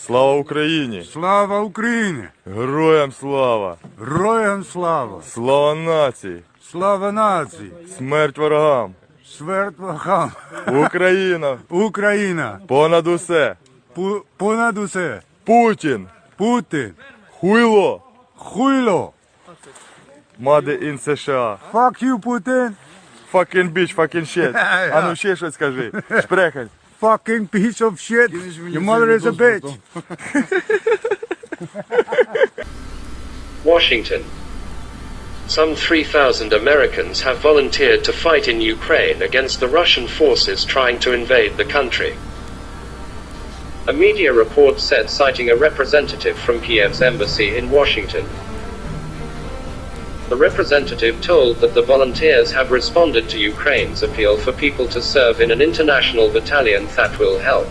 Слава Україні! Слава Україні! Героям слава! Героям слава! Слава нації! Слава нації! Смерть ворогам! Смерть ворогам! Україна! Україна! Понад усе! Понад усе! Путін! Путін! Хуйло! Хуйло! Made in США! Fuck you, Путін! Fucking bitch, fucking shit! А ну ще щось скажи! Шпрехай! Fucking piece of shit! Your mother is a bitch! Washington. Some 3,000 Americans have volunteered to fight in Ukraine against the Russian forces trying to invade the country. A media report said, citing a representative from Kiev's embassy in Washington. The representative told that the volunteers have responded to Ukraine's appeal for people to serve in an international battalion that will help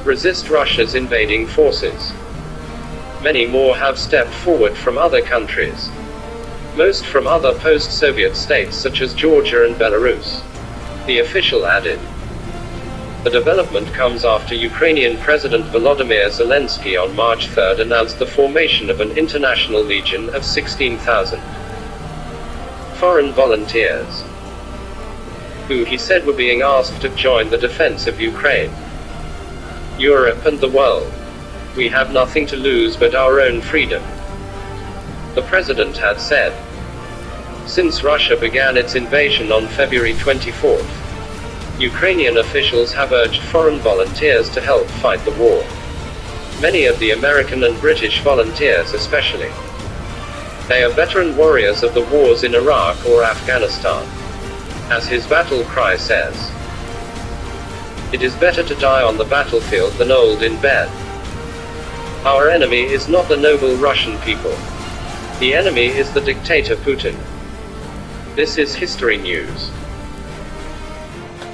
resist Russia's invading forces. Many more have stepped forward from other countries, most from other post-Soviet states such as Georgia and Belarus. The official added. The development comes after Ukrainian President Volodymyr Zelensky on March 3 announced the formation of an international legion of 16,000 foreign volunteers, who he said were being asked to join the defense of Ukraine, Europe and the world. We have nothing to lose but our own freedom, the president had said. Since Russia began its invasion on February 24th, Ukrainian officials have urged foreign volunteers to help fight the war. Many of the American and British volunteers especially. They are veteran warriors of the wars in Iraq or Afghanistan. As his battle cry says, "It is better to die on the battlefield than old in bed." Our enemy is not the noble Russian people. The enemy is the dictator Putin. This is history news.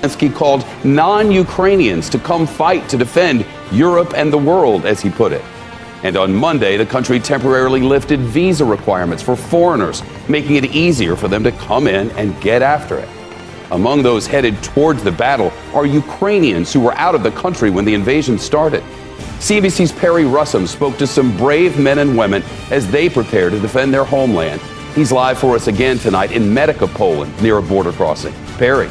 Zelensky called non-Ukrainians to come fight to defend Europe and the world, as he put it. And on Monday, the country temporarily lifted visa requirements for foreigners, making it easier for them to come in and get after it. Among those headed towards the battle are Ukrainians who were out of the country when the invasion started. CNBC's Perry Russum spoke to some brave men and women as they prepare to defend their homeland. He's live for us again tonight in Medyka, Poland, near a border crossing. Perry.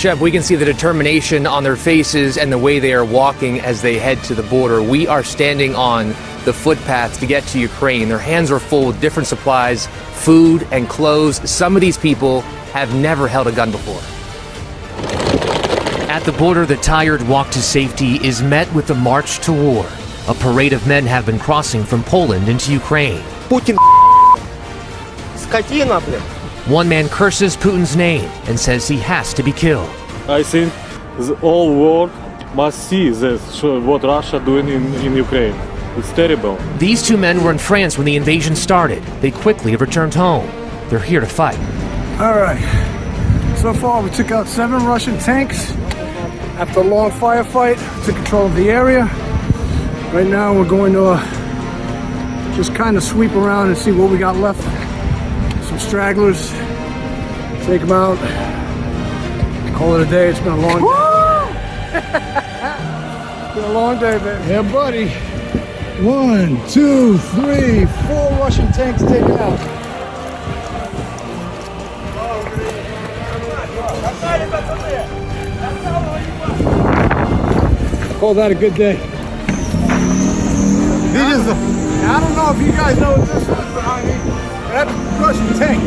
Shep, we can see the determination on their faces and the way they are walking as they head to the border. We are standing on the footpath to get to Ukraine. Their hands are full with different supplies, food and clothes. Some of these people have never held a gun before. At the border, the tired walk to safety is met with the march to war. A parade of men have been crossing from Poland into Ukraine. Putin, скотина, блин. One man curses Putin's name and says he has to be killed. I think the whole world must see this, what Russia doing in Ukraine. It's terrible. These two men were in France when the invasion started. They quickly have returned home. They're here to fight. All right. So far, we took out 7 Russian tanks. After a long firefight, took control of the area. Right now, we're going to just kind of sweep around and see what we got left. Some stragglers, take them out, call it a day. It's been a long day. It's been a long day, baby. Yeah, buddy. 1, 2, 3, 4 Russian tanks taken out. Call that a good day. I don't know if you guys know what this is behind me. That's a Russian tank.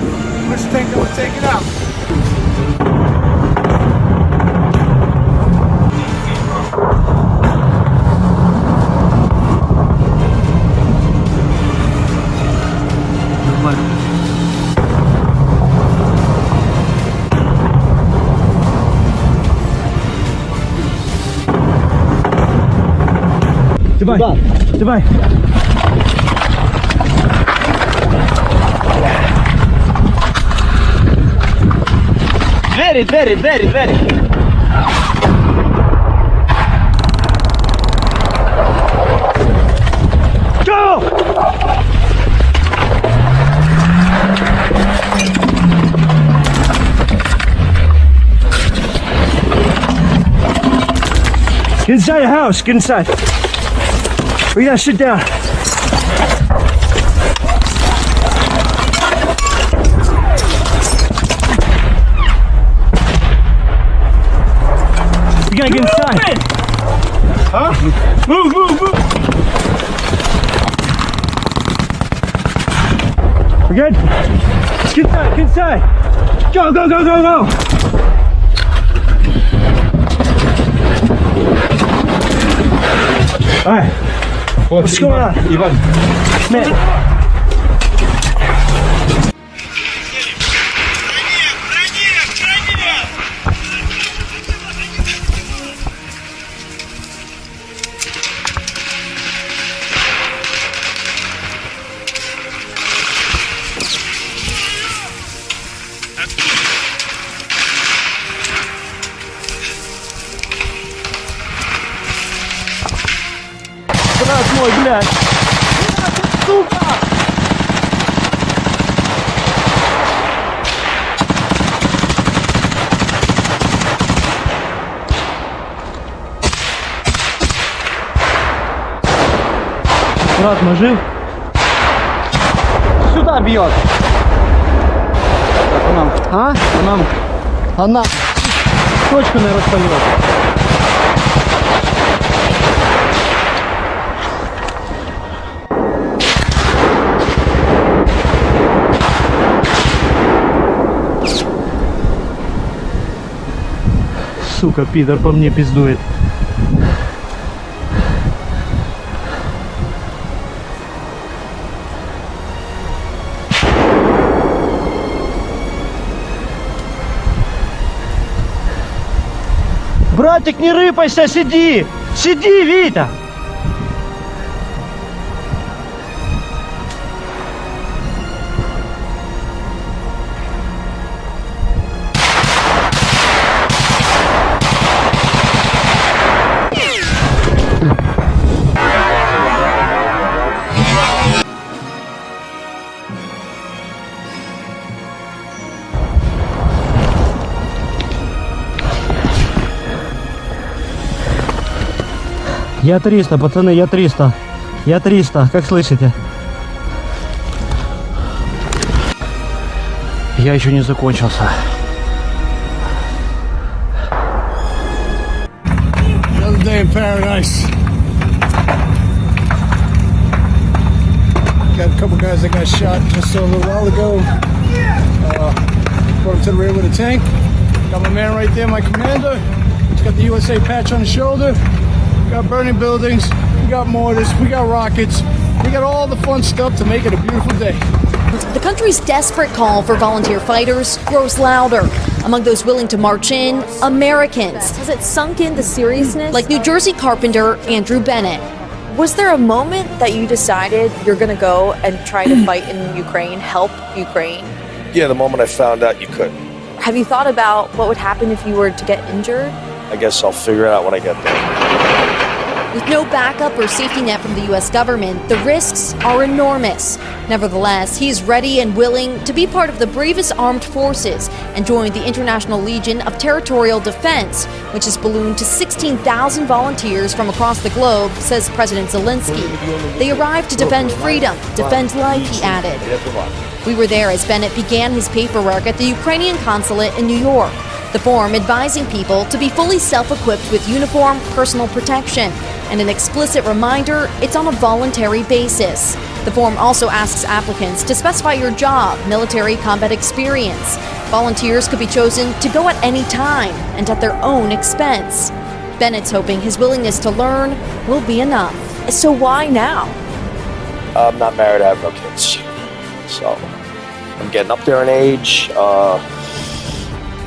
Russian tank that was taken out. Давай, давай. Двери. Go! Get inside the house. Get inside. We gotta sit down. You gotta get inside. Huh? Move, move, move. We're good? Get inside, get inside. Go, go, go, go, go. All right. What's going on? Ivan. Man. Брат мой, блядь! Сука! Брат, мы жив? Сюда бьет! А? Она точку, наверное, распалила. Сука, пидор по мне пиздует. Братик, не рыпайся, сиди! Сиди, Вита! Я 300, пацаны, я 300. Я 300, как слышите? Я еще не закончился. Another day in paradise. Got a couple guys that got shot just a little while ago. Brought him to the rear with a tank. Got my man right there, my commander. He's got the USA patch on his shoulder. We got burning buildings. We got mortars. We got rockets. We got all the fun stuff to make it a beautiful day. The country's desperate call for volunteer fighters grows louder. Among those willing to march in, Americans. Has it sunk in the seriousness? Like New Jersey carpenter Andrew Bennett. Was there a moment that you decided you're going to go and try to fight in Ukraine, help Ukraine? Yeah, the moment I found out you could. Have you thought about what would happen if you were to get injured? I guess I'll figure it out when I get there. With no backup or safety net from the U.S. government, the risks are enormous. Nevertheless, he is ready and willing to be part of the bravest armed forces and join the International Legion of Territorial Defense, which has ballooned to 16,000 volunteers from across the globe, says President Zelensky. They arrived to defend freedom, defend life, he added. We were there as Bennett began his paperwork at the Ukrainian consulate in New York. The form advising people to be fully self-equipped with uniform, personal protection, and an explicit reminder it's on a voluntary basis. The form also asks applicants to specify your job, military combat experience. Volunteers could be chosen to go at any time and at their own expense. Bennett's hoping his willingness to learn will be enough. So why now? I'm not married, I have no kids. So, I'm getting up there in age.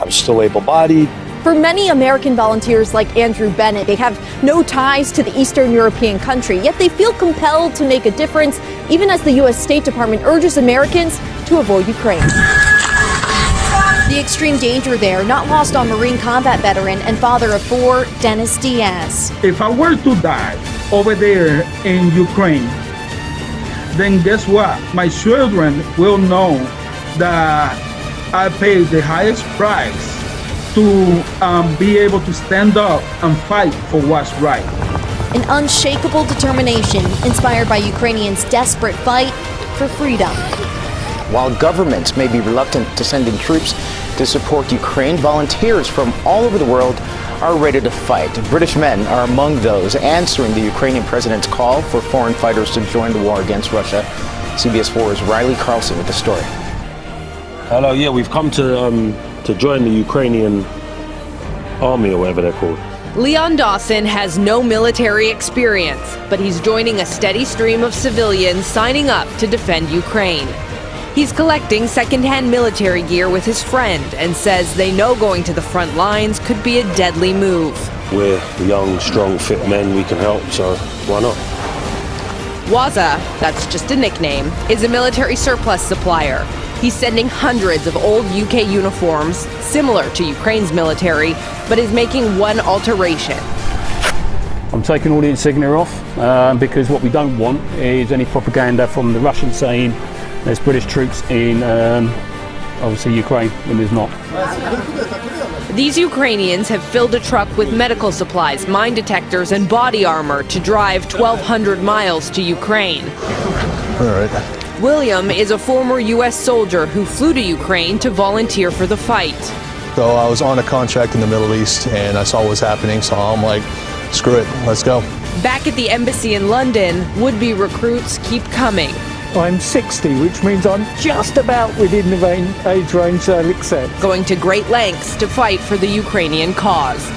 I'm still able-bodied. For many American volunteers like Andrew Bennett, they have no ties to the Eastern European country, yet they feel compelled to make a difference, even as the U.S. State Department urges Americans to avoid Ukraine. The extreme danger there not lost on Marine combat veteran and father of 4, Dennis Diaz. If I were to die over there in Ukraine, then guess what? My children will know that I paid the highest price to be able to stand up and fight for what's right. An unshakable determination inspired by Ukrainians' desperate fight for freedom. While governments may be reluctant to send in troops to support Ukraine, volunteers from all over the world are ready to fight. British men are among those answering the Ukrainian president's call for foreign fighters to join the war against Russia. CBS 4's Riley Carlson with the story. Hello, yeah, we've come to join the Ukrainian army or whatever they're called. Leon Dawson has no military experience, but he's joining a steady stream of civilians signing up to defend Ukraine. He's collecting secondhand military gear with his friend and says they know going to the front lines could be a deadly move. We're young, strong, fit men, we can help, so why not? Waza, that's just a nickname, is a military surplus supplier. He's sending hundreds of old UK uniforms, similar to Ukraine's military, but is making one alteration. I'm taking all the insignia off because what we don't want is any propaganda from the Russians saying there's British troops in, obviously, Ukraine, when there's not. These Ukrainians have filled a truck with medical supplies, mine detectors, and body armor to drive 1,200 miles to Ukraine. All right. William is a former U.S. soldier who flew to Ukraine to volunteer for the fight. So I was on a contract in the Middle East, and I saw what was happening, so I'm like, screw it, let's go. Back at the embassy in London, would-be recruits keep coming. I'm 60, which means I'm just about within the age range they'll accept. Going to great lengths to fight for the Ukrainian cause.